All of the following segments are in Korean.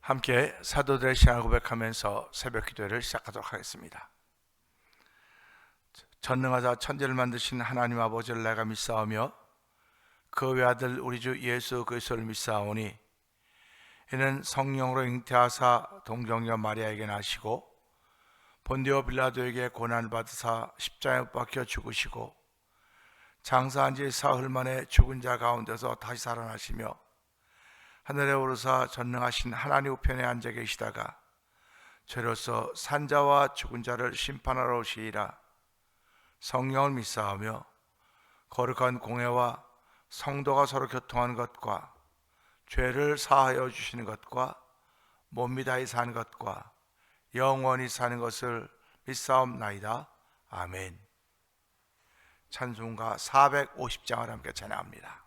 함께 사도들의 신앙을 고백하면서 새벽 기도회를 시작하도록 하겠습니다. 전능하사 천지를 만드신 하나님 아버지를 내가 믿사오며 그 외아들 우리 주 예수 그리스도를 믿사오니 이는 성령으로 잉태하사 동정녀 마리아에게 나시고 본디오 빌라도에게 고난을 받으사 십자가에 못 박혀 죽으시고 장사한 지 사흘 만에 죽은 자 가운데서 다시 살아나시며 하늘에 오르사 전능하신 하나님 우편에 앉아 계시다가 저로서 산자와 죽은 자를 심판하러 오시리라. 성령을 믿사오며 거룩한 공회와 성도가 서로 교통하는 것과 죄를 사하여 주시는 것과 몸이 다히 사는 것과 영원히 사는 것을 믿사옵나이다. 아멘. 찬송가 450장을 함께 찬양합니다.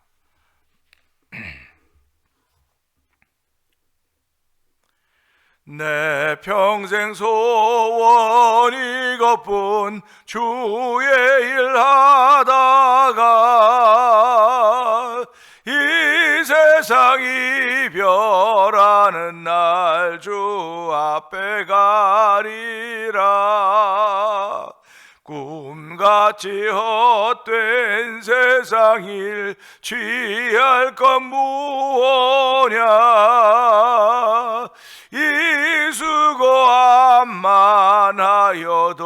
내 평생 소원 이것뿐 주의 일 하다가 이 세상 이별하는 날 주 앞에 가리라. 꿈같이 헛된 세상 일 취할 건 무엇냐. 이 수고함만 하여도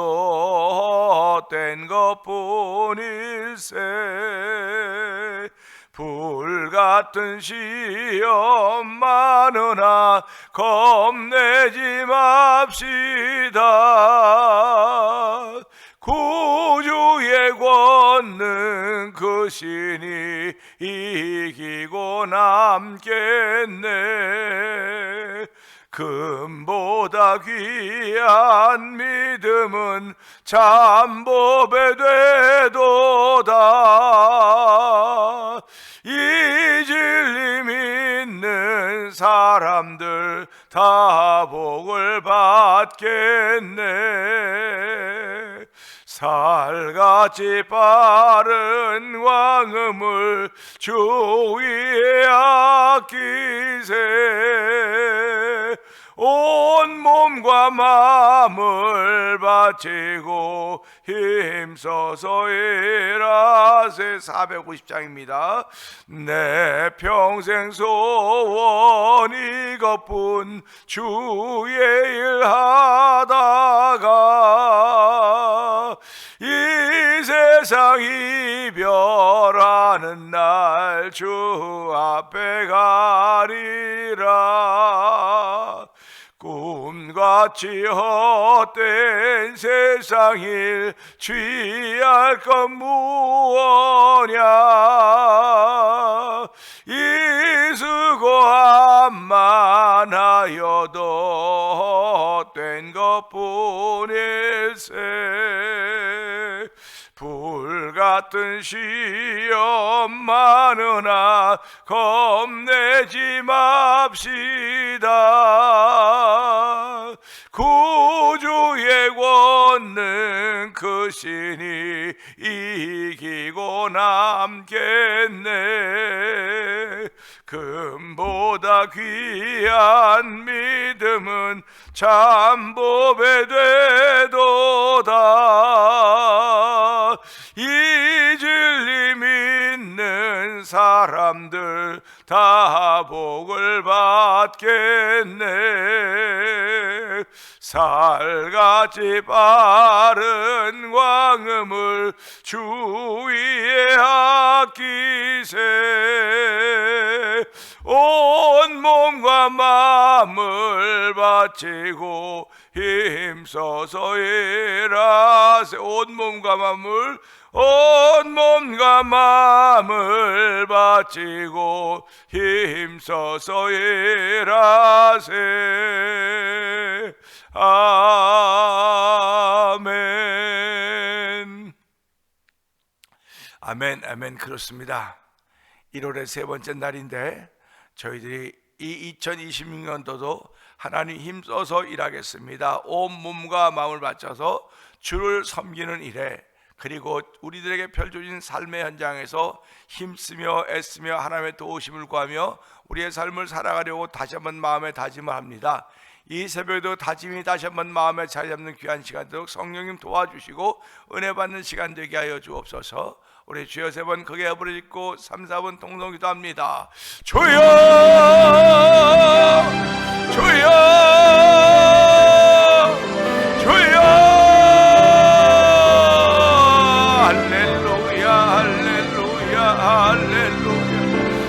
헛된 것뿐일세. 불같은 시험 많으나 겁내지 맙시다. 구주의 권능 그 신이 이기고 남겠네. 금보다 귀한 믿음은 참법에 되도다. 이 진리 믿는 사람들 다 복을 받겠네. 살같이 빠른 왕음을 주 위에 아끼세. 온 몸과 마음을 바치고 힘써서 일하세. 450장입니다. 내 평생 소원 이것뿐 주의 일 하다가 이 세상 이별하는 날 주 앞에 가리라. 꿈같이 헛된 세상 일 취할 건 무엇냐. 이 수고함만 하여도 헛된 것뿐일세. 불같은 시험 많으나 겁내지 맙시다. 구주의 권능 그 신이 이기고 남겠네. 금보다 귀한 믿음은 참법에 되도다. 이 진리 믿는 사람들 다 복을 받겠네. 살같이 빠른 광음을 주 위에 아끼세. 온 몸과 마음을 바치고 힘써서 일하세. 온 몸과 마음을 바치고 힘써서 일하세. 아멘. 아멘. 아멘. 그렇습니다. 1월의 세 번째 날인데 저희들이 이 2026년도도 하나님 힘써서 일하겠습니다. 온 몸과 마음을 바쳐서 주를 섬기는 일에 그리고 우리들에게 펼쳐진 삶의 현장에서 힘쓰며 애쓰며 하나님의 도우심을 구하며 우리의 삶을 살아가려고 다시 한번 마음에 다짐을 합니다. 이 새벽에도 다짐이 다시 한번 마음에 자리 잡는 귀한 시간 되도록 성령님 도와주시고 은혜 받는 시간 되게 하여 주옵소서. 우리 주여 세 번 크게 부르짖고 3, 4번 동성 기도합니다. 주여 주여 주여 할렐루야 할렐루야 할렐루야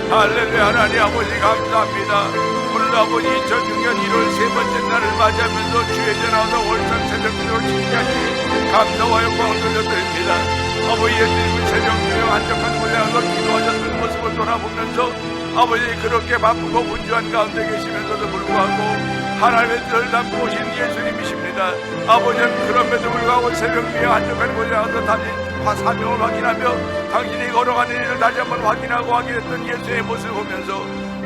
할렐루야. 하나님 아버지 감사합니다. 오늘 아버지 2006년 1월 세 번째 날을 맞이하면서 주의 전하오다 월상 새벽기도를 지키게 하시니 감사와 영광을 돌려드립니다. 아버지 예수님은 새벽 유명 한적한 곳에 가서 기도하셨던 모습을 돌아보면서 아버지 그렇게 바쁘고 분주한 가운데 계시면서도 불구하고 하나님의 뜻을 담고 오신 예수님이십니다. 아버지는 그럼에도 불구하고 새벽 유명 한적한 곳에 가서 다시 사명을 확인하며 당신이 걸어가는 일을 다시 한번 확인하고 확인했던 예수의 모습을 보면서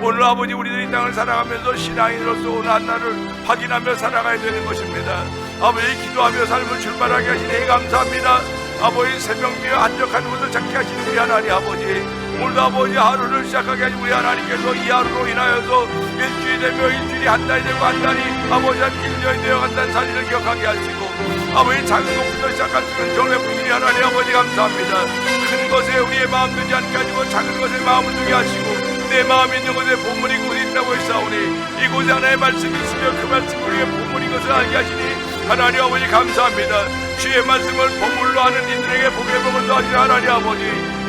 오늘 아버지 우리들이 땅을 살아가면서 신앙인으로서 오늘 한날을 확인하며 살아가야 되는 것입니다. 아버지 기도하며 삶을 출발하게 하시니 감사합니다. 아버지 새벽미와 한적한 곳을 찾게 하시는 우리 하나님 아버지, 오늘도 아버지 하루를 시작하게 하신 우리 하나님께서 이 하루로 인하여서 일주일이 되며 일주일이 한 달이 되고 한 달이 아버지 한 1년이 되어간다는 사실을 기억하게 하시고 아버지 작은 것부터 시작할 수 있는 정례 부신이 하나님 아버지 감사합니다. 큰 것에 우리의 마음 두지 않게 하시고 작은 것에 마음을 두게 하시고 내 마음이 있는 곳에 보물이 곳에 있다고 했사오니 이곳에 하나의 말씀이 있으며 그 말씀이 우리의 보물인 것을 알게 하시니 하나님 아버지 감사합니다. 주의 말씀을 보물로 하는 이들에게 복의 복을 더하시는 하나님 아버지,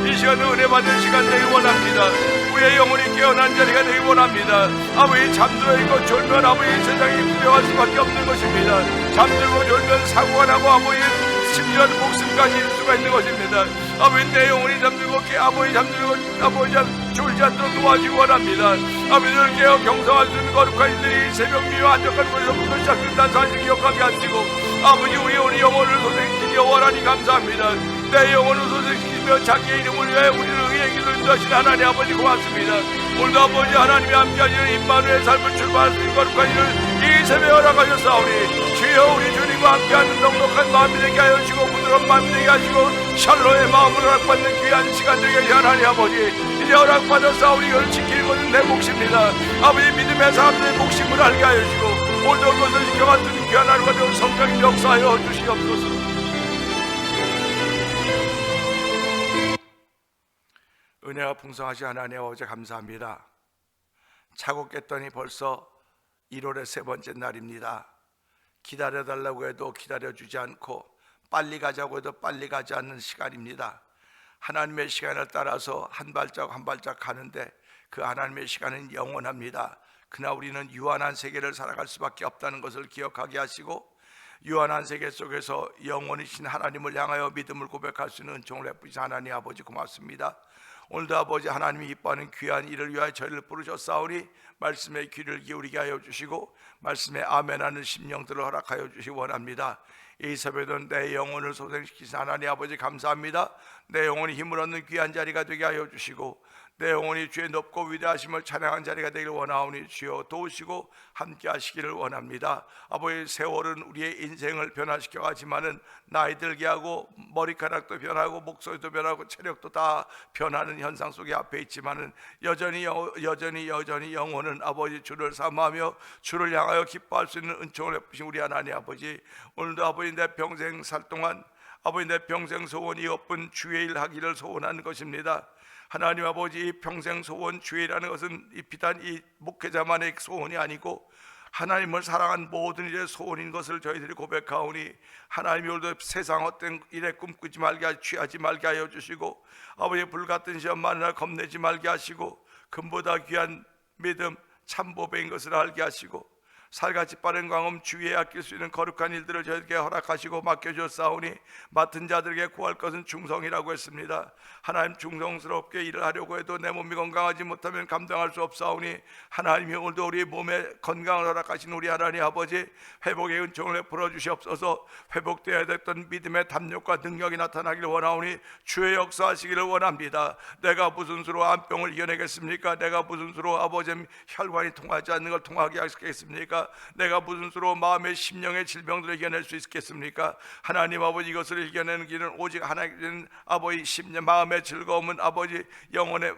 이 시간은 은혜 받는 시간 되길 원합니다. 우리의 영혼이 깨어난 자리가 되길 원합니다. 아버지 잠들어 있고 졸면 아버지 세상이 두려워할 수밖에 없는 것입니다. 잠들고 졸면 사고가 나고 아버지 심지어 목숨까지 잃을 수가 있는 것입니다. 아버지 내 영혼이 잠들고 아버지 잠들고 아버지 졸지 않도록 도와주기 원합니다. 아버지를 깨어 경성할 수 있는 거룩한 이들이 새벽 미와 한적한 곳에서부터 시작된다는 사실을 기억하게 하시고 아버지 우리 영혼을 소생시키기 원하니 감사합니다. 내 영혼을 소생시키며 자기의 이름을 위해 우리를 의의 길로 인도하신 하나님 아버지 고맙습니다. 오늘도 아버지 하나님이 함께하시는 임마누엘 삶을 출발할 수 있는 거룩한 일을 이 새벽에 허락하셨사오니 주여 우리 주님과 함께하는 넉넉한 마음이 되게 하여 주시고 부드러운 마음이 되게 하시고 샬로의 마음으로 허락받는 귀한 시간 되게 하신 하나님 아버지, 이제 허락받았사오니 이걸 지키는 것은 내 몫입니다. 아버지 믿음의 사람들의 몫임을 알게 하여 주시고 모든 것을 지켜봤던 귀한 하루가 되어 성령이 역사하여 주시옵소서. 은혜와 풍성하신 하나님 아버지 감사합니다. 차고 깼더니 벌써 1월의 세 번째 날입니다. 기다려달라고 해도 기다려주지 않고 빨리 가자고 해도 빨리 가지 않는 시간입니다. 하나님의 시간을 따라서 한 발짝 한 발짝 가는데 그 하나님의 시간은 영원합니다. 그러나 우리는 유한한 세계를 살아갈 수밖에 없다는 것을 기억하게 하시고 유한한 세계 속에서 영원이신 하나님을 향하여 믿음을 고백할 수 있는 은총을 베푸신 하나님 아버지 고맙습니다. 오늘도 아버지 하나님이 이뻐하는 귀한 일을 위하여 저희를 부르셨사오니 말씀에 귀를 기울이게 하여 주시고 말씀에 아멘하는 심령들을 허락하여 주시기 원합니다. 이 새벽에는 내 영혼을 소생시키신 하나님 아버지 감사합니다. 내 영혼이 힘을 얻는 귀한 자리가 되게 하여 주시고 내 영혼이 주의 높고 위대하심을 찬양한 자리가 되기를 원하오니 주여 도우시고 함께 하시기를 원합니다. 아버지 세월은 우리의 인생을 변화시켜 가지만은 나이 들게 하고 머리카락도 변하고 목소리도 변하고 체력도 다 변하는 현상 속에 앞에 있지만은 여전히 영혼은 아버지 주를 사모하며 주를 향하여 기뻐할 수 있는 은총을 베푸신 우리 하나님 아버지, 오늘도 아버지 내 평생 살 동안 아버지 내 평생 소원이 없은 주의 일 하기를 소원하는 것입니다. 하나님 아버지 평생 소원 주의라는 것은 비단 이 목회자만의 소원이 아니고 하나님을 사랑한 모든 일의 소원인 것을 저희들이 고백하오니 하나님이 오늘도 세상 어떤 일에 꿈꾸지 말게 취하지 말게 하여 주시고 아버지 불같은 시험 만나 겁내지 말게 하시고 금보다 귀한 믿음 참보배인 것을 알게 하시고 살같이 빠른 광음 주위에 아낄 수 있는 거룩한 일들을 저에게 허락하시고 맡겨주었사오니 맡은 자들에게 구할 것은 충성이라고 했습니다. 하나님 충성스럽게 일을 하려고 해도 내 몸이 건강하지 못하면 감당할 수 없사오니 하나님이 오늘도 우리 몸에 건강을 허락하신 우리 하나님 아버지 회복의 은총을 베풀어 주시옵소서. 회복되어야 됐던 믿음의 담력과 능력이 나타나기를 원하오니 주의 역사하시기를 원합니다. 내가 무슨 수로 암병을 이겨내겠습니까? 내가 무슨 수로 아버지 혈관이 통하지 않는 걸 통하게 하시겠습니까? 원합니다. 내가 무슨 수로 마음의 심령의 질병들을 이겨낼 수 있겠습니까? 하나님 아버지, 이것을 이겨내는 길은 오직 하나님 아버지 심령 마음의 즐거움은 아버지 영혼의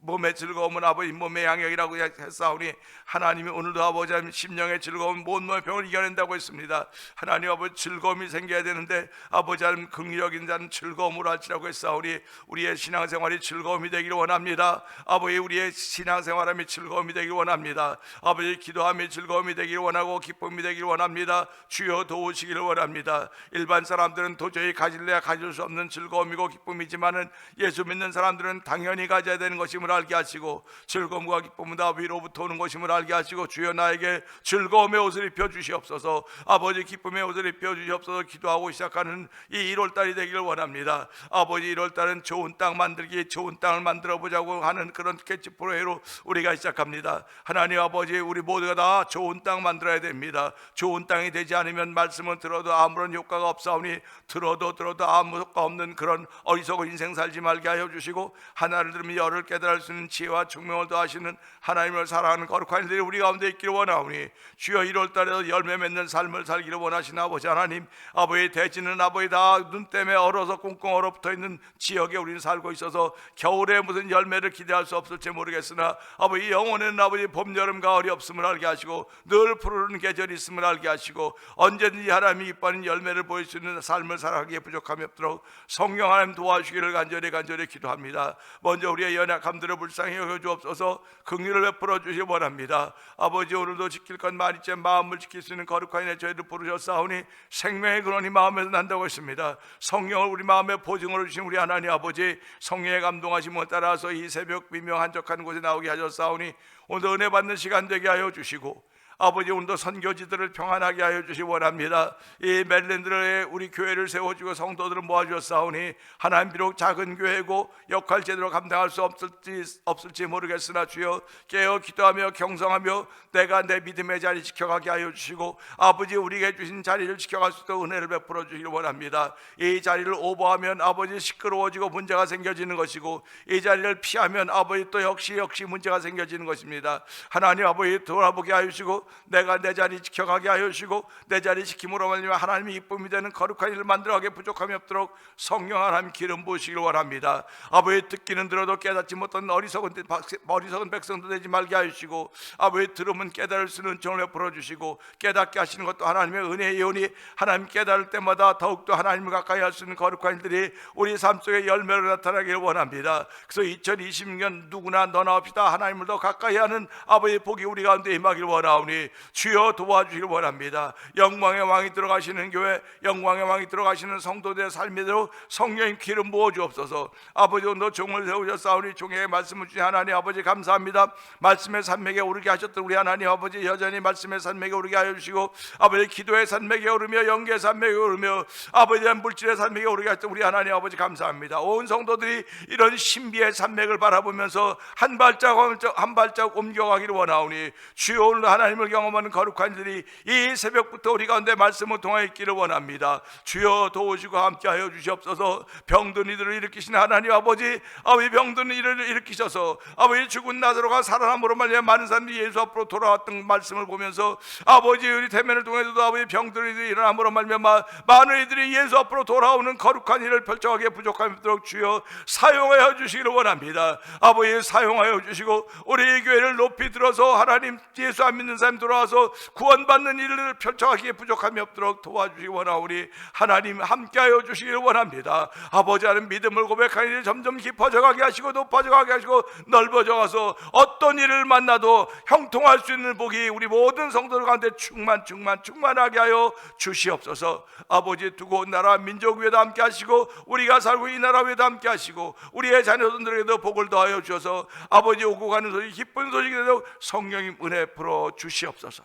몸의 즐거움은 아버지 몸의 양역이라고 했사오니 하나님이 오늘도 아버지 심령의 즐거움 모든 몸의 병을 이겨낸다고 했습니다. 하나님 아버지 즐거움이 생겨야 되는데 아버지 하나님 긍휼적인 자는 즐거움으로 할지라고 했사오니 우리의 신앙생활이 즐거움이 되기를 원합니다. 아버지 우리의 신앙생활함이 즐거움이 되기를 원합니다. 아버지 기도함이 즐거움이 되기를 원하고 기쁨이 되기를 원합니다. 주여 도우시기를 원합니다. 일반 사람들은 도저히 가질래야 가질 수 없는 즐거움이고 기쁨이지만은 예수 믿는 사람들은 당연히 가져야 되는 것이 것임을 알게 하시고 즐거움과 기쁨은 다 위로부터 오는 것임을 알게 하시고 주여 나에게 즐거움의 옷을 입혀 주시옵소서. 아버지 기쁨의 옷을 입혀 주시옵소서. 기도하고 시작하는 이 1월달이 되기를 원합니다. 아버지 1월달은 좋은 땅 만들기, 좋은 땅을 만들어 보자고 하는 그런 캐치 프로회로 우리가 시작합니다. 하나님 아버지 우리 모두가 다 좋은 땅 만들어야 됩니다. 좋은 땅이 되지 않으면 말씀을 들어도 아무런 효과가 없사오니 들어도 아무 효과 없는 그런 어리석은 인생 살지 말게 하여 주시고 하나를 들으면 열을 깨달을 수 있는 지혜와 총명을 더하시는 하나님을 사랑하는 거룩한 일들이 우리 가운데 있기를 원하오니 주여 1월달에도 열매 맺는 삶을 살기를 원하시는 아버지 하나님, 아버지 대지는 아버지 다 눈 때문에 얼어서 꽁꽁 얼어붙어 있는 지역에 우리는 살고 있어서 겨울에 무슨 열매를 기대할 수 없을지 모르겠으나 아버지 영혼에는 아버지 봄, 여름, 가을이 없음을 알게 하시고 늘 푸르른 계절이 있음을 알게 하시고 언제든지 하나님이 기뻐하는 열매를 보일 수 있는 삶을 살아가기에 부족함이 없도록 성령 하나님 도와주시기를 간절히 기도합니다. 먼저 우리의 연약함들을 불쌍히 여겨주옵소서. 긍휼을 베풀어 주시기 원합니다. 아버지 오늘도 지킬 것 많이째 마음을 지킬 수 있는 거룩한 이내 저희를 부르셨사오니 생명의 근원이 마음에서 난다고 했습니다. 성령을 우리 마음의 보증으로 주신 우리 하나님 아버지, 성령의 감동하심을 따라서 이 새벽 미명 한적한 곳에 나오게 하셨사오니 오늘 은혜 받는 시간 되게 하여 주시고 아버지 오늘도 선교지들을 평안하게 하여 주시기 원합니다. 이 멜랜드에 우리 교회를 세워주고 성도들을 모아주었사오니 하나님 비록 작은 교회고 역할 제대로 감당할 수 없을지 모르겠으나 주여 깨어 기도하며 경성하며 내가 내 믿음의 자리 지켜가게 하여 주시고 아버지 우리에게 주신 자리를 지켜갈 수 있도록 은혜를 베풀어 주시기 원합니다. 이 자리를 오버하면 아버지 시끄러워지고 문제가 생겨지는 것이고 이 자리를 피하면 아버지 또 역시 문제가 생겨지는 것입니다. 하나님 아버지 돌아보게 하여 주시고 내가 내 자리 지켜가게 하여 주시고 내 자리 지킴으로 말미암아 하나님이 기쁨이 되는 거룩한 일을 만들어가게 부족함이 없도록 성령 하나님 기름 부으시길 원합니다. 아버지 듣기는 들어도 깨닫지 못한 어리석은 백성도 되지 말게 하여 주시고 아버지 들으면 깨달을 수 있는 은총을 베풀어 주시고 깨닫게 하시는 것도 하나님의 은혜의 요니 하나님 깨달을 때마다 더욱더 하나님을 가까이 할 수 있는 거룩한 일들이 우리 삶 속에 열매로 나타나기를 원합니다. 그래서 2020년 누구나 너나 없이다 하나님을 더 가까이 하는 아버지의 복이 우리 가운데 임하기를 원하오니 주여 도와주시길 원합니다. 영광의 왕이 들어가시는 교회, 영광의 왕이 들어가시는 성도들의 삶에도 성령님 기름 부어 주옵소서. 아버지 오늘 종을 세우셨사오니 종에게 말씀을 주신 하나님 아버지 감사합니다. 말씀의 산맥에 오르게 하셨던 우리 하나님 아버지 여전히 말씀의 산맥에 오르게 하여 주시고 아버지 기도의 산맥에 오르며 영계의 산맥에 오르며 아버지 물질의 산맥에 오르게 하셨던 우리 하나님 아버지 감사합니다. 온 성도들이 이런 신비의 산맥을 바라보면서 한 발짝 옮겨가기를 원하오니 주여 오늘 하나님을 경험하는 거룩한 일이 이 새벽부터 우리 가운데 말씀을 통하여 있기를 원합니다. 주여 도우시고 함께하여 주시옵소서. 병든 이들을 일으키신 하나님 아버지, 아버지 병든 이들을 일으키셔서 아버지 죽은 나사로가 살아남으로 말미암아 많은 사람들이 예수 앞으로 돌아왔던 말씀을 보면서 아버지 우리 대면을 통해서도 아버지 병든 이들이 일어남으로 말미암아 많은 이들이 예수 앞으로 돌아오는 거룩한 일을 펼쳐가기에 부족함이 없도록 주여 사용하여 주시기를 원합니다. 아버지 사용하여 주시고 우리 교회를 높이 들어서 하나님 예수 안 믿는 사람 돌아와서 구원받는 일을 펼쳐가기에 부족함이 없도록 도와주시기 원하오니 하나님 함께하여 주시기를 원합니다. 아버지 하나님 믿음을 고백하는 일이 점점 깊어져 가게 하시고 높아져 가게 하시고 넓어져 가서 어떤 일을 만나도 형통할 수 있는 복이 우리 모든 성도들 가운데 충만하게 하여 주시옵소서. 아버지 두고 온 나라 민족 위에도 함께 하시고 우리가 살고 이 나라 위에도 함께 하시고 우리의 자녀들에게도 복을 더하여 주셔서 아버지 오고 가는 소식 기쁜 소식이 되도록 성령님 은혜 풀어 주시옵소서.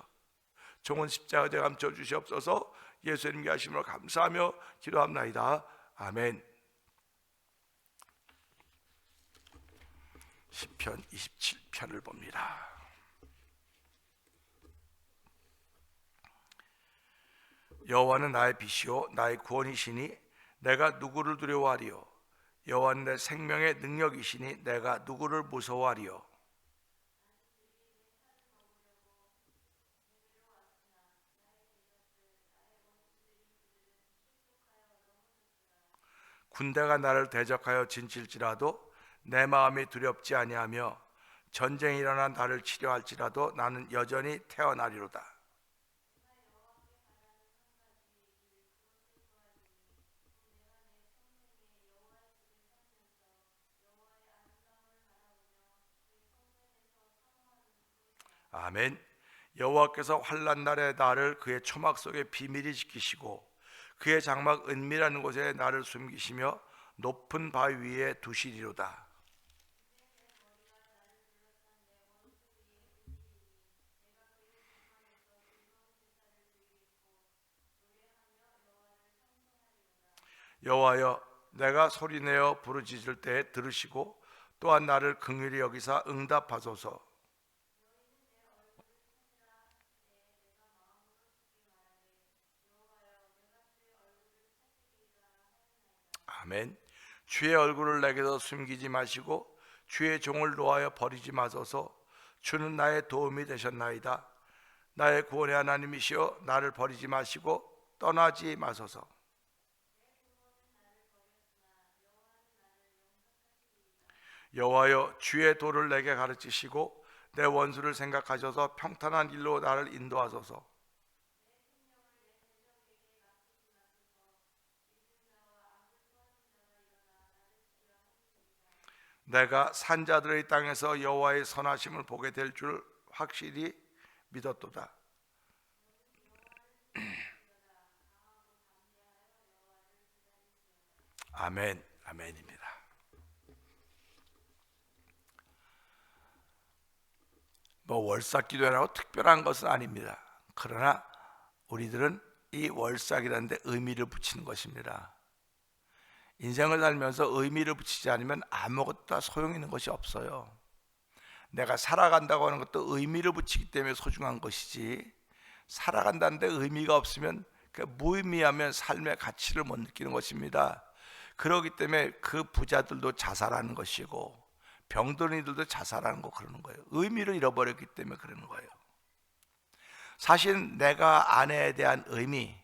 종은 십자가에 감춰 주시옵소서. 예수님께 하심으로 감사하며 기도합나이다. 아멘. 시편 27편을 봅니다. 여호와는 나의 빛이요 나의 구원이시니 내가 누구를 두려워하리요. 여호와는 내 생명의 능력이시니 내가 누구를 무서워하리요. 군대가 나를 대적하여 진칠지라도 내 마음이 두렵지 아니하며 전쟁이 일어나 나를 치려할지라도 나는 여전히 태어나리로다. 아멘. 여호와께서 환난 날에 나를 그의 초막 속에 비밀히 지키시고 그의 장막 은밀한 곳에 나를 숨기시며 높은 바위 위에 두시리로다. 여호와여, 내가 소리내어 부르짖을 때에 들으시고 또한 나를 긍휼히 여기사 응답하소서. 아멘. 주의 얼굴을 내게서 숨기지 마시고 주의 종을 노하여 버리지 마소서. 주는 나의 도움이 되셨나이다. 나의 구원의 하나님이시여, 나를 버리지 마시고 떠나지 마소서. 여호와여, 주의 도를 내게 가르치시고 내 원수를 생각하셔서 평탄한 길로 나를 인도하소서. 내가 산자들의 땅에서 여호와의 선하심을 보게 될 줄 확실히 믿었도다. 아멘. 아멘입니다. 월삭기도라고 특별한 것은 아닙니다. 그러나 우리들은 이 월삭이라는 데 의미를 붙이는 것입니다. 인생을 살면서 의미를 붙이지 않으면 아무것도 다 소용 있는 것이 없어요. 내가 살아간다고 하는 것도 의미를 붙이기 때문에 소중한 것이지, 살아간다는 데 의미가 없으면 무의미하면 삶의 가치를 못 느끼는 것입니다. 그렇기 때문에 그 부자들도 자살하는 것이고 병든이들도 자살하는 거 그러는 거예요. 의미를 잃어버렸기 때문에 그러는 거예요. 사실 내가 아내에 대한 의미,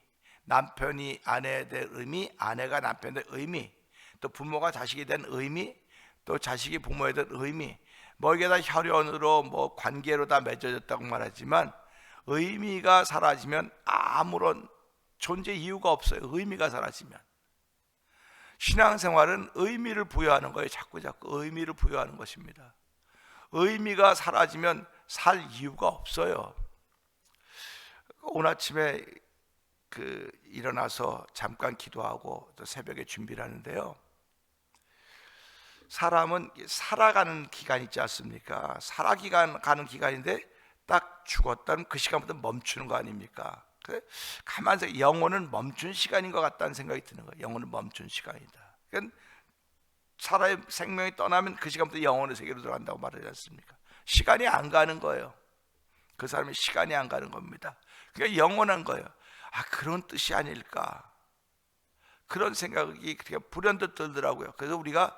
남편이 아내에 대한 의미, 아내가 남편에 대한 의미, 또 부모가 자식에 대한 의미, 또 자식이 부모에 대한 의미, 이게 다 혈연으로 관계로 다 맺어졌다고 말하지만 의미가 사라지면 아무런 존재 이유가 없어요. 의미가 사라지면. 신앙생활은 의미를 부여하는 거예요. 자꾸 의미를 부여하는 것입니다. 의미가 사라지면 살 이유가 없어요. 오늘 아침에 일어나서 잠깐 기도하고 또 새벽에 준비를 하는데요, 사람은 살아가는 기간 있지 않습니까? 살아가는 기간인데 딱 죽었다는 그 시간부터 멈추는 거 아닙니까? 가만히 생각해, 영혼은 멈춘 시간인 것 같다는 생각이 드는 거예요. 영혼은 멈춘 시간이다. 그러니까 사람의 생명이 떠나면 그 시간부터 영혼의 세계로 들어간다고 말하지 않습니까? 시간이 안 가는 거예요. 그 사람의 시간이 안 가는 겁니다. 그러니까 영원한 거예요. 그런 뜻이 아닐까, 그런 생각이 그렇게 불현듯 들더라고요. 그래서 우리가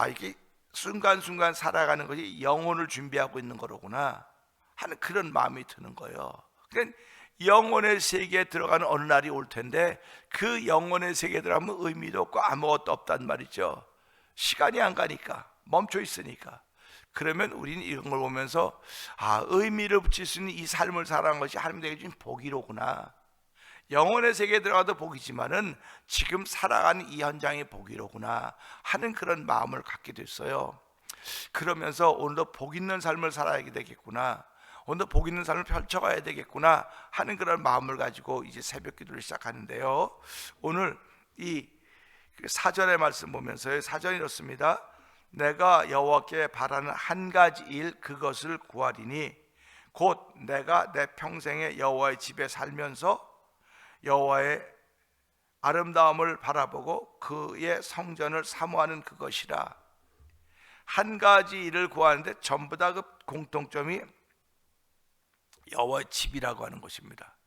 이게 순간순간 살아가는 것이 영혼을 준비하고 있는 거로구나 하는 그런 마음이 드는 거예요. 그러니까 영혼의 세계에 들어가는 어느 날이 올 텐데 그 영혼의 세계에 들어가면 의미도 없고 아무것도 없단 말이죠. 시간이 안 가니까, 멈춰 있으니까. 그러면 우리는 이런 걸 보면서 의미를 붙일 수 있는 이 삶을 살아가는 것이 하나님에게 주신 복이로구나. 영혼의 세계에 들어가도 복이지만은 지금 살아가는 이 현장이 복이로구나 하는 그런 마음을 갖게 됐어요. 그러면서 오늘도 복 있는 삶을 살아야 되겠구나, 오늘 복 있는 삶을 펼쳐가야 되겠구나 하는 그런 마음을 가지고 이제 새벽 기도를 시작하는데요, 오늘 이 사절의 말씀 보면서요, 사절이 이렇습니다. 내가 여호와께 바라는 한 가지 일, 그것을 구하리니 곧 내가 내 평생에 여호와의 집에 살면서 여호와의 아름다움을 바라보고 그의 성전을 사모하는 그것이라. 한 가지 일을 구하는데 전부 다 그 공통점이 여호와의 집이라고 하는 것입니다.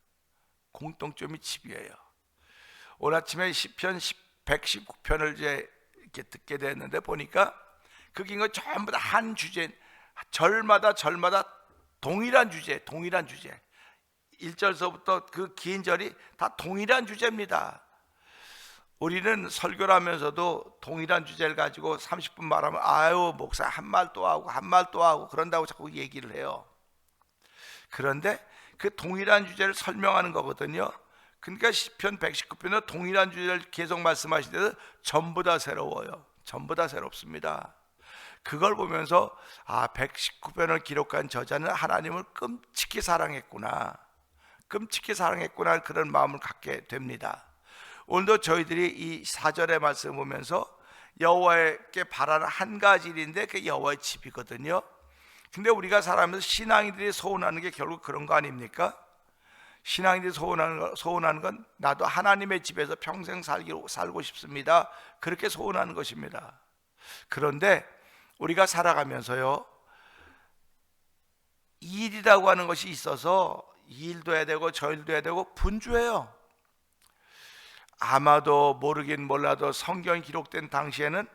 공통점이 집이에요. 오늘 아침에 시편 119편을 이제 이렇게 듣게 됐는데 보니까 그 긴 거 전부 다 한 주제, 절마다 동일한 주제. 1절서부터 그 긴 절이 다 동일한 주제입니다. 우리는 설교를 하면서도 동일한 주제를 가지고 30분 말하면 아유 목사 한 말 또 하고 한 말 또 하고 그런다고 자꾸 얘기를 해요. 그런데 그 동일한 주제를 설명하는 거거든요. 그러니까 시편 119편은 동일한 주제를 계속 말씀하시는데 전부 다 새로워요. 전부 다 새롭습니다. 그걸 보면서 119편을 기록한 저자는 하나님을 끔찍히 사랑했구나, 끔찍히 사랑했구나, 그런 마음을 갖게 됩니다. 오늘도 저희들이 이 4절의 말씀을 보면서 여호와께 바라는 한 가지 일인데 그게 여호와의 집이거든요. 근데 우리가 살아가면서 신앙인들이 소원하는 게 결국 그런 거 아닙니까? 신앙인들이 소원하는 건 나도 하나님의 집에서 평생 살고 싶습니다, 그렇게 소원하는 것입니다. 그런데 우리가 살아가면서요, 일이라고 하는 것이 있어서 이 일도 해야 되고 저 일도 해야 되고 분주해요. 아마도 모르긴 몰라도 성경이 기록된 당시에는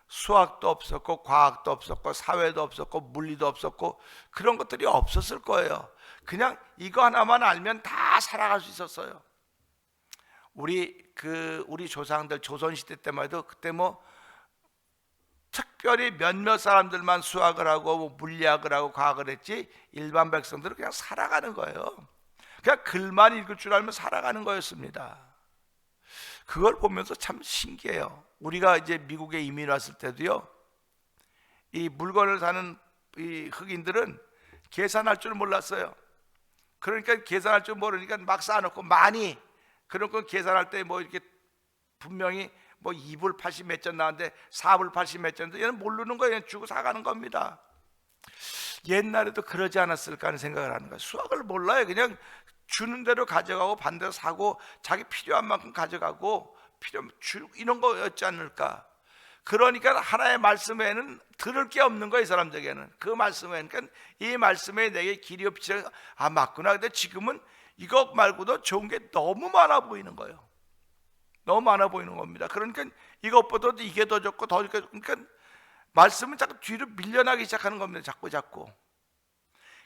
수학도 없었고 과학도 없었고 사회도 없었고 물리도 없었고 그런 것들이 없었을 거예요. 그냥 이거 하나만 알면 다 살아갈 수 있었어요. 우리 조상들 조선시대 때만 해도 그때 특별히 몇몇 사람들만 수학을 하고 물리학을 하고 과학을 했지 일반 백성들은 그냥 살아가는 거예요. 그냥 글만 읽을 줄 알면 살아가는 거였습니다. 그걸 보면서 참 신기해요. 우리가 이제 미국에 이민 왔을 때도요, 이 물건을 사는 이 흑인들은 계산할 줄 몰랐어요. 그러니까 계산할 줄 모르니까 막 쌓아놓고 많이, 그런 건 계산할 때 이렇게 분명히 2불 80 몇 전 나왔는데 4불 80 몇 전인데 얘는 모르는 거예요. 얘는 주고 사가는 겁니다. 옛날에도 그러지 않았을까 하는 생각을 하는 거예요. 수학을 몰라요. 그냥 주는 대로 가져가고 반대로 사고 자기 필요한 만큼 가져가고 이런 거였지 않을까. 그러니까 하나의 말씀 외에는 들을 게 없는 거예요, 이 사람들에게는. 그 말씀 외에는. 그러니까 이 말씀에 내게 길이 없지, 맞구나. 근데 지금은 이것 말고도 좋은 게 너무 많아 보이는 거예요. 너무 많아 보이는 겁니다. 그러니까 이것보다도 이게 더 좋고 더 좋고, 그러니까 말씀은 자꾸 뒤로 밀려나기 시작하는 겁니다. 자꾸.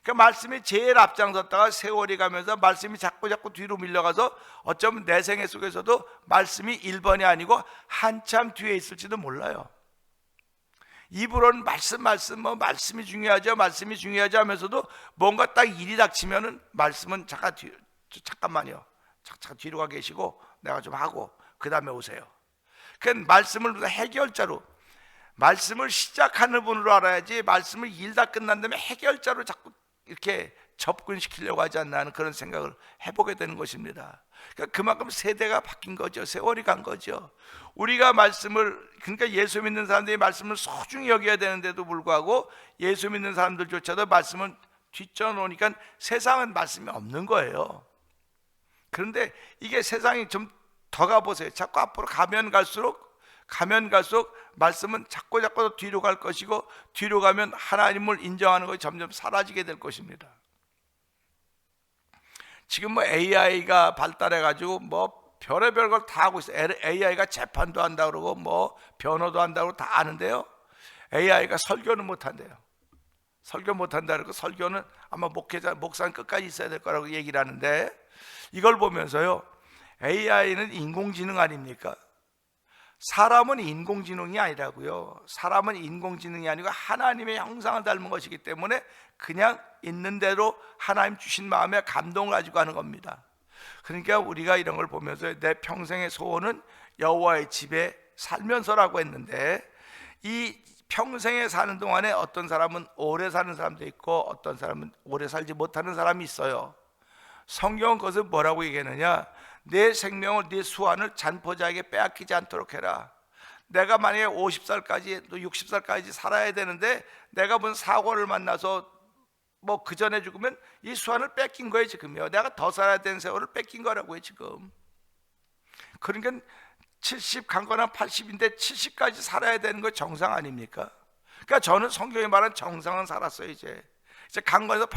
그러니까 말씀이 제일 앞장섰다가 세월이 가면서 말씀이 자꾸 뒤로 밀려가서 어쩌면 내 생애 속에서도 말씀이 1번이 아니고 한참 뒤에 있을지도 몰라요. 입으로는 말씀이 중요하죠, 말씀이 중요하죠 하면서도 뭔가 딱 일이 닥치면은 말씀은 잠깐만요, 잠깐 뒤로 가 계시고 내가 좀 하고 그 다음에 오세요. 그러니까 말씀을 해결자로, 말씀을 시작하는 분으로 알아야지 말씀을 일 다 끝난 다음에 해결자로 자꾸 이렇게 접근시키려고 하지 않나 하는 그런 생각을 해보게 되는 것입니다. 그러니까 그만큼 세대가 바뀐 거죠. 세월이 간 거죠. 우리가 그러니까 예수 믿는 사람들이 말씀을 소중히 여겨야 되는데도 불구하고 예수 믿는 사람들조차도 말씀은 뒷전 놓으니까 세상은 말씀이 없는 거예요. 그런데 이게 세상이 좀 더 가보세요. 자꾸 앞으로 가면 갈수록 말씀은 자꾸 뒤로 갈 것이고, 뒤로 가면 하나님을 인정하는 것이 점점 사라지게 될 것입니다. 지금 AI가 발달해가지고 별의별 걸 다 하고 있어요. AI가 재판도 한다 그러고 변호도 한다 그러고 다 아는데요, AI가 설교는 못한대요. 설교 못한다 그러고, 설교는 아마 목사는 끝까지 있어야 될 거라고 얘기를 하는데, 이걸 보면서요, AI는 인공지능 아닙니까? 사람은 인공지능이 아니라고요. 사람은 인공지능이 아니고 하나님의 형상을 닮은 것이기 때문에 그냥 있는 대로 하나님 주신 마음에 감동을 가지고 하는 겁니다. 그러니까 우리가 이런 걸 보면서 내 평생의 소원은 여호와의 집에 살면서라고 했는데, 이 평생에 사는 동안에 어떤 사람은 오래 사는 사람도 있고 어떤 사람은 오래 살지 못하는 사람이 있어요. 성경은 그것을 뭐라고 얘기하느냐, 내 생명을, 네 수완을 잔포자에게 빼앗기지 않도록 해라. 내가 만약에 50살까지 또 60살까지 살아야 되는데 내가 무슨 사고를 만나서 그 전에 죽으면 이 수완을 뺏긴 거예요, 지금요. 내가 더 살아야 되는 세월을 뺏긴 거라고요, 지금. 그러니까 70 강건한 80인데 70까지 살아야 되는 거 정상 아닙니까? 그러니까 저는 성경이 말한 정상은 살았어요. 이제 강건해서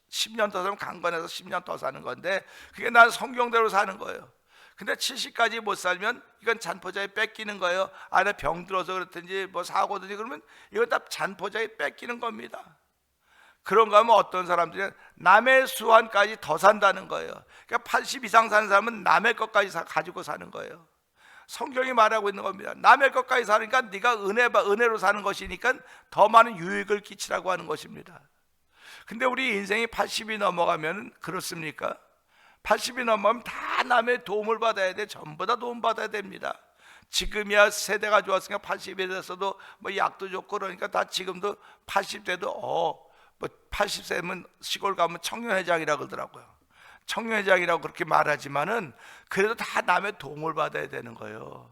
10년 더 살면 강건해서 10년 더 사는 건데, 그게 난 성경대로 사는 거예요. 근데 70까지 못 살면 이건 잔포자에 뺏기는 거예요. 안에 병 들어서 그렇든지 사고든지 그러면 이건 다 잔포자에 뺏기는 겁니다. 그런가 하면 어떤 사람들은 남의 수완까지 더 산다는 거예요. 그러니까 80 이상 사는 사람은 남의 것까지 가지고 사는 거예요. 성경이 말하고 있는 겁니다. 남의 것까지 사니까 네가 은혜로 사는 것이니까 더 많은 유익을 끼치라고 하는 것입니다. 근데 우리 인생이 80이 넘어가면 그렇습니까? 80이 넘어가면 다 남의 도움을 받아야 돼. 전부 다 도움 받아야 됩니다. 지금이야 세대가 좋았으니까 80이 됐어도 뭐 약도 좋고 그러니까 다 지금도 80대도 뭐 80세면 시골 가면 청년회장이라고 그러더라고요. 청년회장이라고 그렇게 말하지만은 그래도 다 남의 도움을 받아야 되는 거예요.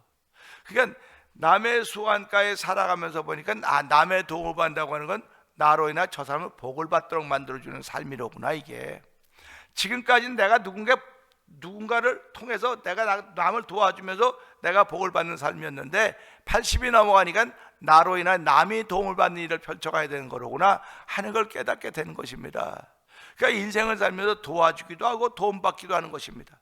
그러니까 남의 수완가에 살아가면서 보니까 남의 도움을 받는다고 하는 건 나로 인해 저 사람을 복을 받도록 만들어주는 삶이로구나. 이게 지금까지는 내가 누군가를 통해서 내가 남을 도와주면서 내가 복을 받는 삶이었는데 80이 넘어가니까 나로 인해 남이 도움을 받는 일을 펼쳐가야 되는 거로구나 하는 걸 깨닫게 되는 것입니다. 그러니까 인생을 살면서 도와주기도 하고 도움받기도 하는 것입니다.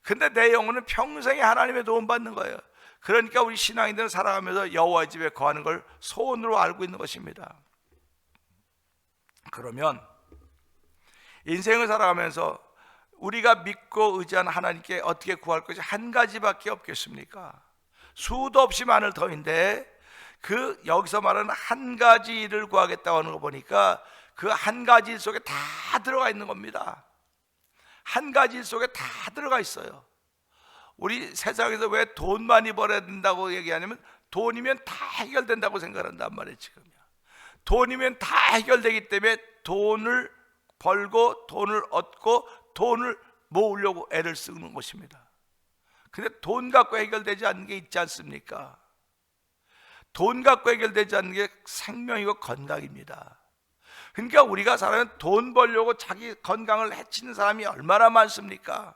근데 내 영혼은 평생에 하나님의 도움 받는 거예요. 그러니까 우리 신앙인들은 살아가면서 여호와의 집에 거하는 걸 소원으로 알고 있는 것입니다. 그러면 인생을 살아가면서 우리가 믿고 의지한 하나님께 어떻게 구할 것이 한 가지밖에 없겠습니까? 수도 없이 많을 터인데 그 여기서 말하는 한 가지 일을 구하겠다고 하는 거 보니까 그 한 가지 일 속에 다 들어가 있는 겁니다. 한 가지 일 속에 다 들어가 있어요. 우리 세상에서 왜 돈 많이 벌어야 된다고 얘기하냐면 돈이면 다 해결된다고 생각한단 말이에요. 지금요. 돈이면 다 해결되기 때문에 돈을 벌고 돈을 얻고 돈을 모으려고 애를 쓰는 것입니다. 근데 돈 갖고 해결되지 않는 게 있지 않습니까? 돈 갖고 해결되지 않는 게 생명이고 건강입니다. 그러니까 우리가 살아가면 돈 벌려고 자기 건강을 해치는 사람이 얼마나 많습니까?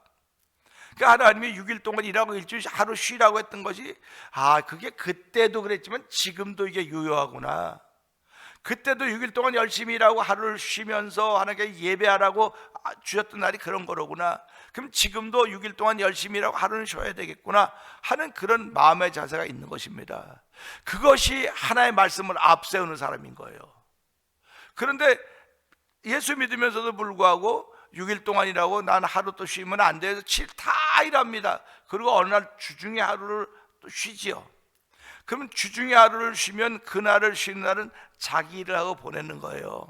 그러니까 하나님이 6일 동안 일하고 일주일 하루 쉬라고 했던 것이 그게 그때도 그랬지만 지금도 이게 유효하구나. 그때도 6일 동안 열심히 일하고 하루를 쉬면서 하나님께 예배하라고 주셨던 날이 그런 거로구나. 그럼 지금도 6일 동안 열심히 일하고 하루는 쉬어야 되겠구나 하는 그런 마음의 자세가 있는 것입니다. 그것이 하나의 말씀을 앞세우는 사람인 거예요. 그런데 예수 믿으면서도 불구하고 6일 동안 일하고 난 하루 또 쉬면 안 돼서 7일 다 일합니다. 그리고 어느 날 주중에 하루를 또 쉬지요. 그러면 주중에 하루를 쉬면 그날을 쉬는 날은 자기 일을 하고 보내는 거예요.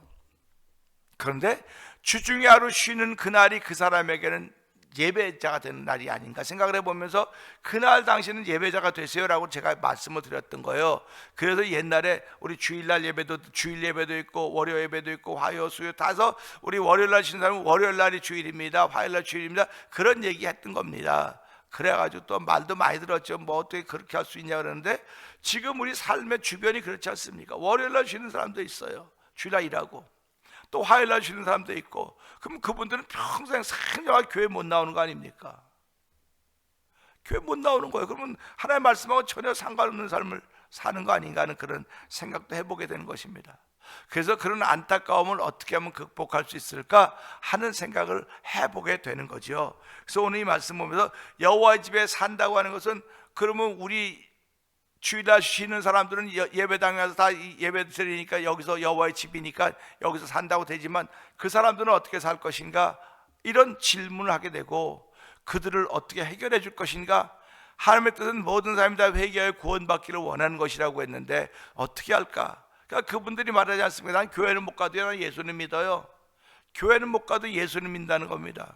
그런데 주중에 하루 쉬는 그날이 그 사람에게는 예배자가 되는 날이 아닌가 생각을 해보면서 그날 당시는 예배자가 되세요라고 제가 말씀을 드렸던 거예요. 그래서 옛날에 우리 주일날 예배도 주일 예배도 있고 월요 예배도 있고 화요 수요 다서 우리 월요일날 쉬는 사람은 월요일날이 주일입니다, 화요일날 주일입니다, 그런 얘기 했던 겁니다. 그래가지고 또 말도 많이 들었죠. 뭐 어떻게 그렇게 할 수 있냐 그러는데 지금 우리 삶의 주변이 그렇지 않습니까? 월요일날 쉬는 사람도 있어요. 주일날 일하고 또 화요일날 쉬는 사람도 있고. 그럼 그분들은 평생 생명하게 교회 못 나오는 거 아닙니까? 교회 못 나오는 거예요. 그러면 하나님의 말씀하고 전혀 상관없는 삶을 사는 거 아닌가 하는 그런 생각도 해보게 되는 것입니다. 그래서 그런 안타까움을 어떻게 하면 극복할 수 있을까 하는 생각을 해보게 되는 거죠. 그래서 오늘 이 말씀 보면서 여호와의 집에 산다고 하는 것은 그러면 우리 주일날 쉬는 사람들은 예배당에 가서 다 예배 드리니까 여기서 여호와의 집이니까 여기서 산다고 되지만 그 사람들은 어떻게 살 것인가 이런 질문을 하게 되고 그들을 어떻게 해결해 줄 것인가. 하나님의 뜻은 모든 사람이 다 회개하여 구원받기를 원하는 것이라고 했는데 어떻게 할까? 그러니까 그분들이 말하지 않습니까? 난 교회는 못 가도 난 예수님 믿어요. 교회는 못 가도 예수님 믿는다는 겁니다.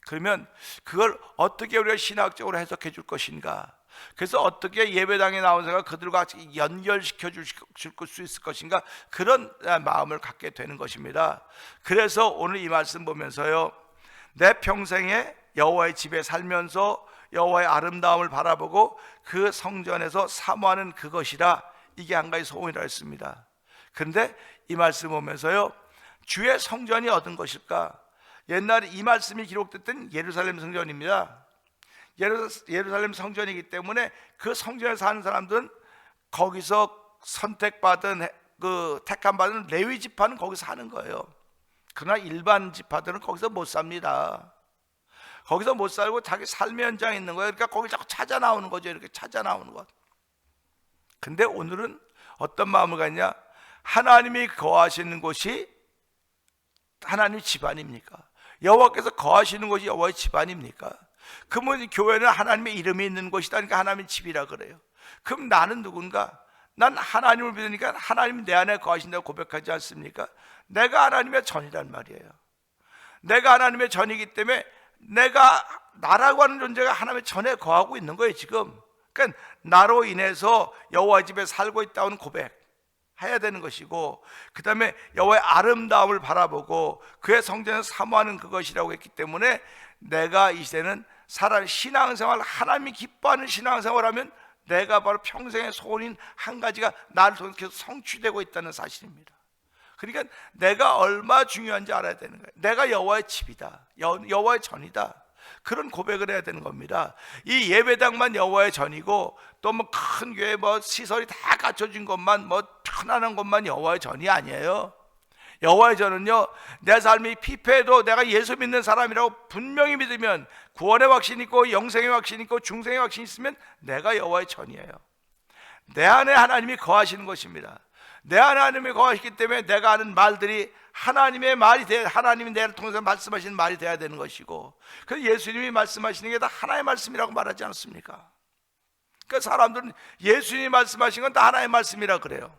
그러면 그걸 어떻게 우리가 신학적으로 해석해 줄 것인가? 그래서 어떻게 예배당에 나온 사람과 그들과 같이 연결시켜 줄 수 있을 것인가? 그런 마음을 갖게 되는 것입니다. 그래서 오늘 이 말씀 보면서요, 내 평생에 여호와의 집에 살면서 여호와의 아름다움을 바라보고 그 성전에서 사모하는 그것이라, 이게 한 가지 소원이라 했습니다. 그런데 이 말씀 보면서요, 주의 성전이 어떤 것일까? 옛날에 이 말씀이 기록됐던 예루살렘 성전입니다. 예루살렘 성전이기 때문에 그 성전에 사는 사람들은 거기서 선택받은 그 택함받은 레위 지파는 거기서 사는 거예요. 그러나 일반 지파들은 거기서 못 삽니다. 거기서 못 살고 자기 삶의 현장에 있는 거예요. 그러니까 거기 자꾸 찾아 나오는 거죠. 이렇게 찾아 나오는 것. 근데 오늘은 어떤 마음을 갖냐? 하나님이 거하시는 곳이 하나님 집안입니까? 여호와께서 거하시는 곳이 여호와의 집안입니까? 그러면 교회는 하나님의 이름이 있는 곳이다, 그러니까 하나님의 집이라 그래요. 그럼 나는 누군가? 난 하나님을 믿으니까 하나님이 내 안에 거하신다고 고백하지 않습니까? 내가 하나님의 전이란 말이에요. 내가 하나님의 전이기 때문에 내가, 나라고 하는 존재가 하나님의 전에 거하고 있는 거예요 지금. 그러니까 나로 인해서 여호와 집에 살고 있다는 고백해야 되는 것이고, 그 다음에 여호와의 아름다움을 바라보고 그의 성전을 사모하는 그것이라고 했기 때문에 내가 이 시대는 살아가는 신앙생활, 하나님이 기뻐하는 신앙생활하면 내가 바로 평생의 소원인 한 가지가 나를 통해서 계속 성취되고 있다는 사실입니다. 그러니까 내가 얼마나 중요한지 알아야 되는 거예요. 내가 여호와의 집이다, 여호와의 전이다, 그런 고백을 해야 되는 겁니다. 이 예배당만 여호와의 전이고 또 뭐 큰 교회 뭐 시설이 다 갖춰진 것만, 뭐 편안한 것만 여호와의 전이 아니에요. 여호와의 전은요, 내 삶이 피폐해도 내가 예수 믿는 사람이라고 분명히 믿으면, 구원의 확신이 있고 영생의 확신이 있고 중생의 확신이 있으면 내가 여호와의 전이에요. 내 안에 하나님이 거하시는 것입니다. 내 안에 하나님이 거하시기 때문에 내가 하는 말들이 하나님의 말이 돼야, 하나님이 내를 통해서 말씀하시는 말이 돼야 되는 것이고, 그래서 예수님이 말씀하시는 게 다 하나의 말씀이라고 말하지 않습니까? 그러니까 사람들은 예수님이 말씀하신 건 다 하나의 말씀이라 그래요.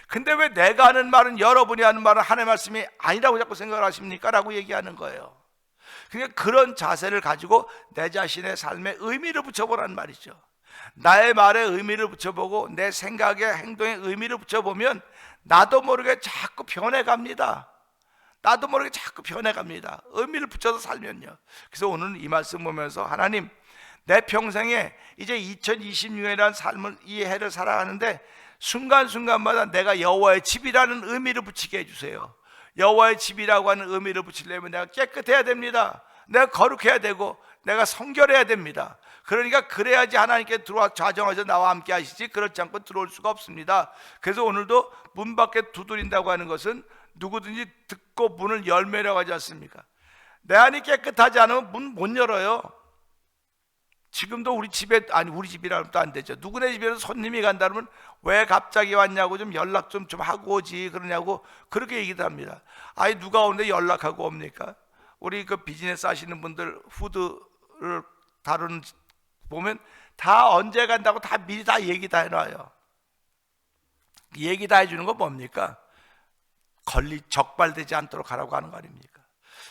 근데 왜 내가 하는 말은, 여러분이 하는 말은 하나의 말씀이 아니라고 자꾸 생각을 하십니까? 라고 얘기하는 거예요. 그러니까 그런 자세를 가지고 내 자신의 삶에 의미를 붙여보라는 말이죠. 나의 말에 의미를 붙여보고 내 생각에 행동에 의미를 붙여보면 나도 모르게 자꾸 변해갑니다. 나도 모르게 자꾸 변해갑니다. 의미를 붙여서 살면요. 그래서 오늘 이 말씀 보면서, 하나님, 내 평생에 이제 2026년이라는 삶을, 이 해를 살아가는데 순간순간마다 내가 여호와의 집이라는 의미를 붙이게 해주세요. 여호와의 집이라고 하는 의미를 붙이려면 내가 깨끗해야 됩니다. 내가 거룩해야 되고 내가 성결해야 됩니다. 그러니까 그래야지 하나님께 들어와 좌정하셔서 나와 함께 하시지, 그렇지 않고 들어올 수가 없습니다. 그래서 오늘도 문 밖에 두드린다고 하는 것은 누구든지 듣고 문을 열매라고 하지 않습니까? 내 안이 깨끗하지 않으면 문 못 열어요. 지금도 우리 집에, 아니 우리 집이라면 또 안 되죠. 누구네 집에서 손님이 간다 그러면 왜 갑자기 왔냐고 좀 연락 좀 하고 오지 그러냐고 그렇게 얘기도 합니다. 아니 누가 오는데 연락하고 옵니까? 우리 그 비즈니스 하시는 분들, 푸드를 다루는 보면 다 언제 간다고 다 미리 다 얘기 다 해놔요. 얘기 다 해주는 건 뭡니까? 적발되지 않도록 하라고 하는 거 아닙니까?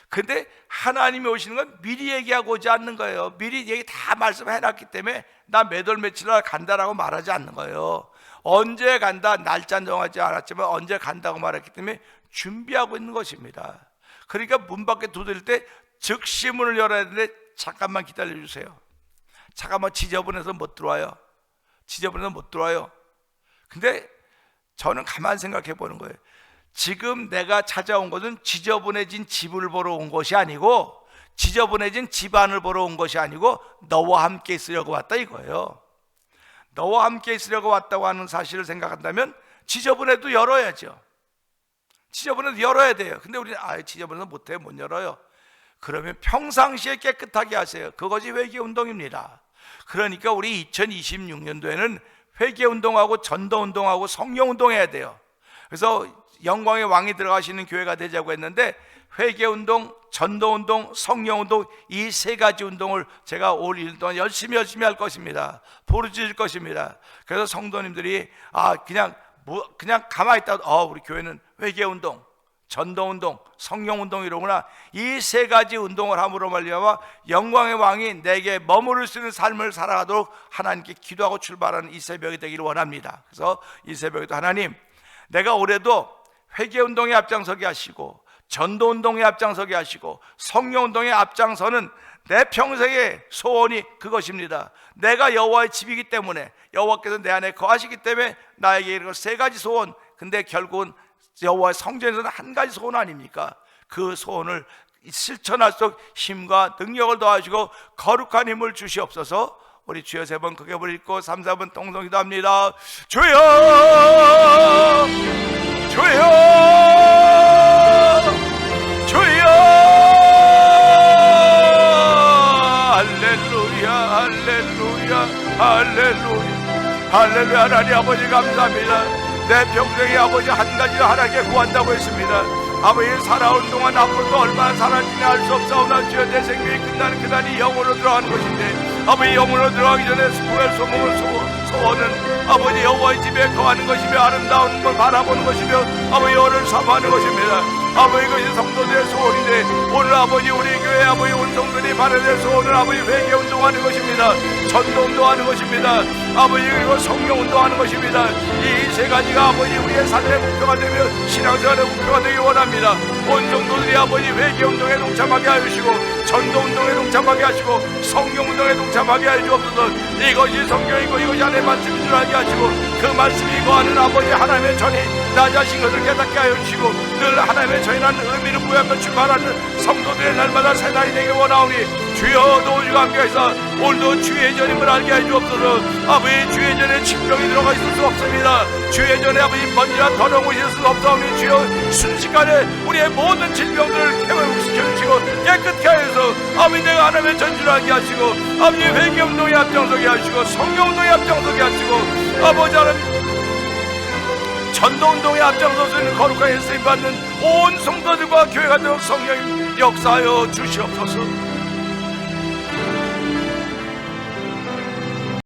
근데 하나님이 오시는 건 미리 얘기하고 오지 않는 거예요. 미리 얘기 다 말씀해놨기 때문에 나 몇 월 며칠 날 간다라고 말하지 않는 거예요. 언제 간다, 날짜 정하지 않았지만 언제 간다고 말했기 때문에 준비하고 있는 것입니다. 그러니까 문 밖에 두드릴 때 즉시 문을 열어야 되는데 잠깐만 기다려 주세요. 잠깐만, 지저분해서 못 들어와요. 지저분해서 못 들어와요. 근데 저는 가만 생각해 보는 거예요. 지금 내가 찾아온 것은 지저분해진 집을 보러 온 것이 아니고, 지저분해진 집안을 보러 온 것이 아니고 너와 함께 있으려고 왔다 이거예요. 너와 함께 있으려고 왔다고 하는 사실을 생각한다면 지저분해도 열어야죠. 지저분해도 열어야 돼요. 근데 우리는 지저분해서 못해요, 못 열어요. 그러면 평상시에 깨끗하게 하세요. 그것이 회개운동입니다. 그러니까 우리 2026년도에는 회개운동하고 전도운동하고 성령운동해야 돼요. 그래서 영광의 왕이 들어가시는 교회가 되자고 했는데, 회개운동, 전도운동, 성령운동, 이 세 가지 운동을 제가 올 1년 동안 열심히 할 것입니다. 부르짖을 것입니다. 그래서 성도님들이 그냥 가만히 있다, 우리 교회는 회개운동, 전도운동, 성령운동 이러구나. 이 세 가지 운동을 함으로 말미암아 영광의 왕이 내게 머무를 수 있는 삶을 살아가도록 하나님께 기도하고 출발하는 이 새벽이 되기를 원합니다. 그래서 이 새벽에도 하나님, 내가 올해도 회개운동에 앞장서게 하시고 전도운동에 앞장서게 하시고 성령운동에 앞장서는 내 평생의 소원이 그것입니다. 내가 여호와의 집이기 때문에, 여호와께서 내 안에 거하시기 때문에 나에게 이런 세 가지 소원, 근데 결국은 여호와의 성전에서는 한 가지 소원 아닙니까? 그 소원을 실천할 수 있도록 힘과 능력을 더하시고 거룩한 힘을 주시옵소서. 우리 주여 세 번 크게 부르고 3, 4번 동성기도 합니다. 주여, 주여, 주여. 할렐루야, 할렐루야, 할렐루야, 할렐루야. 하나님 아버지 감사합니다. 내 평생의 아버지 한 가지를 하나님께 구한다고 했습니다. 아버지 살아온 동안 앞으로도 얼마나 살아지냐 알 수 없사오나 주여 내 생명이 끝나는 그날이 영으로 들어가는 것인데 아버지 영으로 들어가기 전에 스포엘 소몽을 소원은 아버지 여호와의 집에 거하는 것이며 아름다운 걸 바라보는 것이며 아버지 여호와를 사모하는 것입니다. 아버지 그것이 성도들의 소원인데 오늘 아버지 우리 교회 아버지 온 성도들이 바라는 소원은 아버지 회개 운동하는 것입니다. 전도 운동하는 것입니다. 아버지 그리고 성령 운동하는 것입니다. 이 세 가지가 아버지 우리의 삶의 목표가 되며 신앙생활의 목표가 되기 원합니다. 온 성도들이 아버지 회개 운동에 동참하게 하시고 전도 운동에 동참하게 하시고 성령 운동에 동참하게 하여 주옵소서. 이것이 성경이고 이것이 하나님의 말씀인 줄 알게 하시고 그 말씀이 거하는 아버지 하나님의 전이 나 자신 것을 깨닫게 하여 주시고 늘 하나님의 전이라는 의미를 부여하며 출발하는 성도들의 날마다 새 날이 되길 원하오니 주여 도우주가 함께하사 오늘도 주의 전임을 알게 하여 주옵소서. 아버지 주의 전에 침병이 들어가 있을 수 없습니다. 주의 전에 아버지 먼지나 더러운 것이 있을 수 없사오니 주여 순식간에 우리의 모든 질병들을 회복시켜 주시고 깨끗게 하여서 아버지 내가 하나님의 전주를 알게 하시고 아버지 회개운동에 앞장서게 하시고 성경운동에 앞장서게 하시고 아버지 하나님 전도운동에 앞장서서 있는 거룩하게 쓰임받는 온 성도들과 교회가 되어 성령님 역사하여 주시옵소서.